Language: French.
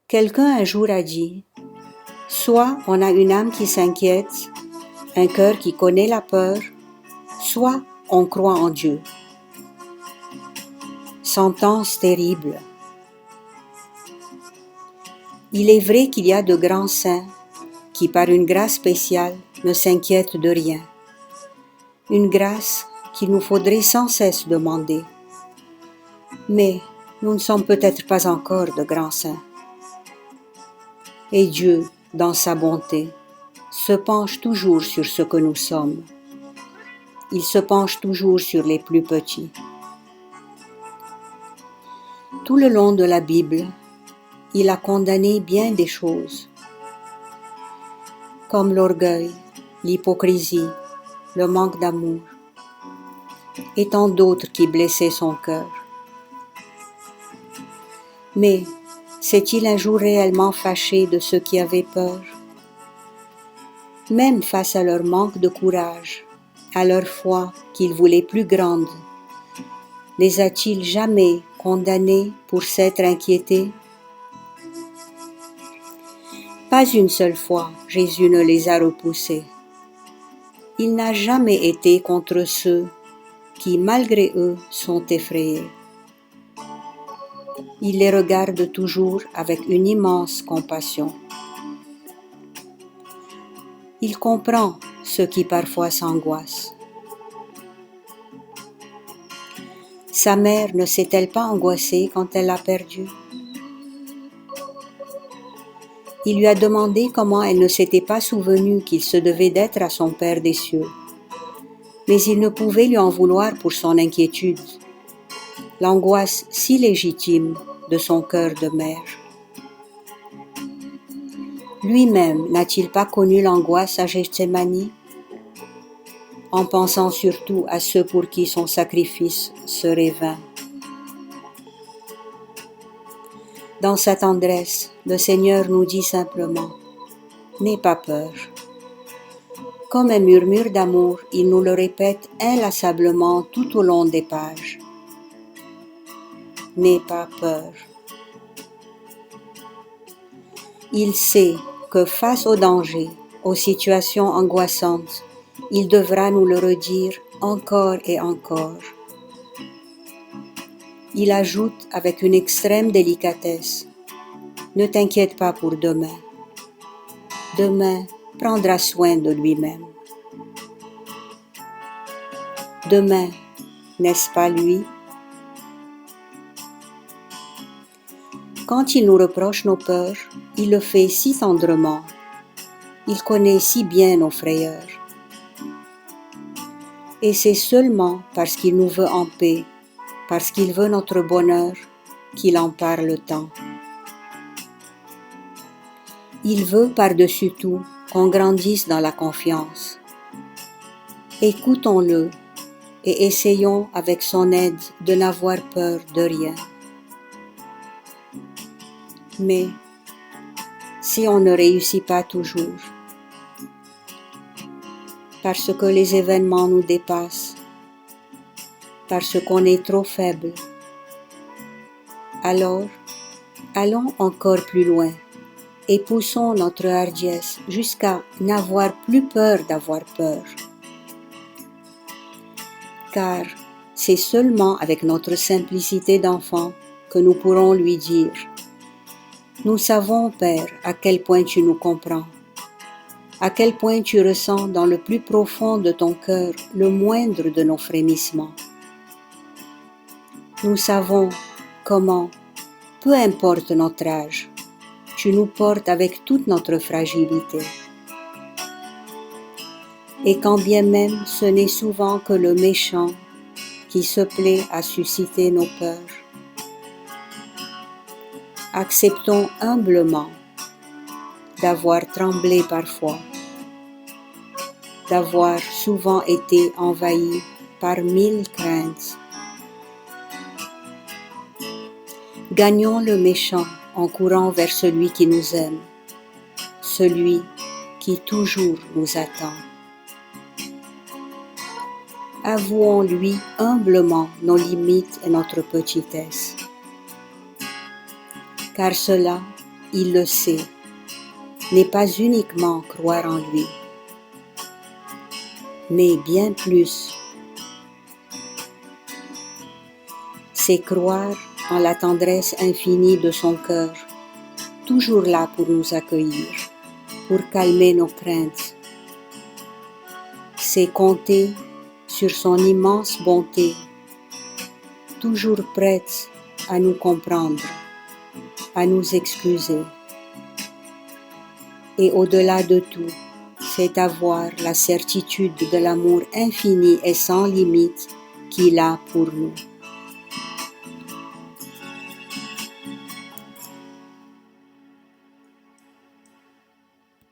Quelqu'un un jour a dit, soit on a une âme qui s'inquiète, un cœur qui connaît la peur, soit on croit en Dieu. Sentence terrible. Il est vrai qu'il y a de grands saints qui, par une grâce spéciale, ne s'inquiètent de rien. Une grâce qu'il nous faudrait sans cesse demander. Mais nous ne sommes peut-être pas encore de grands saints. Et Dieu, dans sa bonté, se penche toujours sur ce que nous sommes. Il se penche toujours sur les plus petits. Tout le long de la Bible, il a condamné bien des choses, comme l'orgueil, l'hypocrisie, le manque d'amour, et tant d'autres qui blessaient son cœur. Mais s'est-il un jour réellement fâché de ceux qui avaient peur? Même face à leur manque de courage, à leur foi qu'il voulait plus grande, les a-t-il jamais condamnés pour s'être inquiétés? Pas une seule fois, Jésus ne les a repoussés. Il n'a jamais été contre ceux qui, malgré eux, sont effrayés. Il les regarde toujours avec une immense compassion. Il comprend ceux qui parfois s'angoissent. Sa mère ne s'est-elle pas angoissée quand elle l'a perdu? Il lui a demandé comment elle ne s'était pas souvenue qu'il se devait d'être à son Père des cieux. Mais il ne pouvait lui en vouloir pour son inquiétude, l'angoisse si légitime de son cœur de mère. Lui-même n'a-t-il pas connu l'angoisse à Gethsémani, en pensant surtout à ceux pour qui son sacrifice serait vain? Dans sa tendresse, le Seigneur nous dit simplement « N'aie pas peur ». Comme un murmure d'amour, il nous le répète inlassablement tout au long des pages. « N'aie pas peur ». Il sait que face aux dangers, aux situations angoissantes, il devra nous le redire encore et encore. Il ajoute avec une extrême délicatesse, « Ne t'inquiète pas pour demain. Demain prendra soin de lui-même. » Demain, n'est-ce pas lui? Quand il nous reproche nos peurs, il le fait si tendrement. Il connaît si bien nos frayeurs. Et c'est seulement parce qu'il nous veut en paix, parce qu'il veut notre bonheur, qu'il en parle tant. Il veut par-dessus tout qu'on grandisse dans la confiance. Écoutons-le et essayons avec son aide de n'avoir peur de rien. Mais si on ne réussit pas toujours, parce que les événements nous dépassent, parce qu'on est trop faible, alors allons encore plus loin et poussons notre hardiesse jusqu'à n'avoir plus peur d'avoir peur. Car c'est seulement avec notre simplicité d'enfant que nous pourrons lui dire « Nous savons, Père, à quel point tu nous comprends, à quel point tu ressens dans le plus profond de ton cœur le moindre de nos frémissements. Nous savons comment, peu importe notre âge, tu nous portes avec toute notre fragilité. Et quand bien même ce n'est souvent que le méchant qui se plaît à susciter nos peurs, acceptons humblement d'avoir tremblé parfois, d'avoir souvent été envahis par 1000 craintes. Gagnons le méchant en courant vers celui qui nous aime, celui qui toujours nous attend. Avouons-lui humblement nos limites et notre petitesse, car cela il le sait, n'est pas uniquement croire en lui, mais bien plus. C'est croire en la tendresse infinie de son cœur, toujours là pour nous accueillir, pour calmer nos craintes. C'est compter sur son immense bonté, toujours prête à nous comprendre, à nous excuser. Et au-delà de tout, c'est avoir la certitude de l'amour infini et sans limite qu'il a pour nous.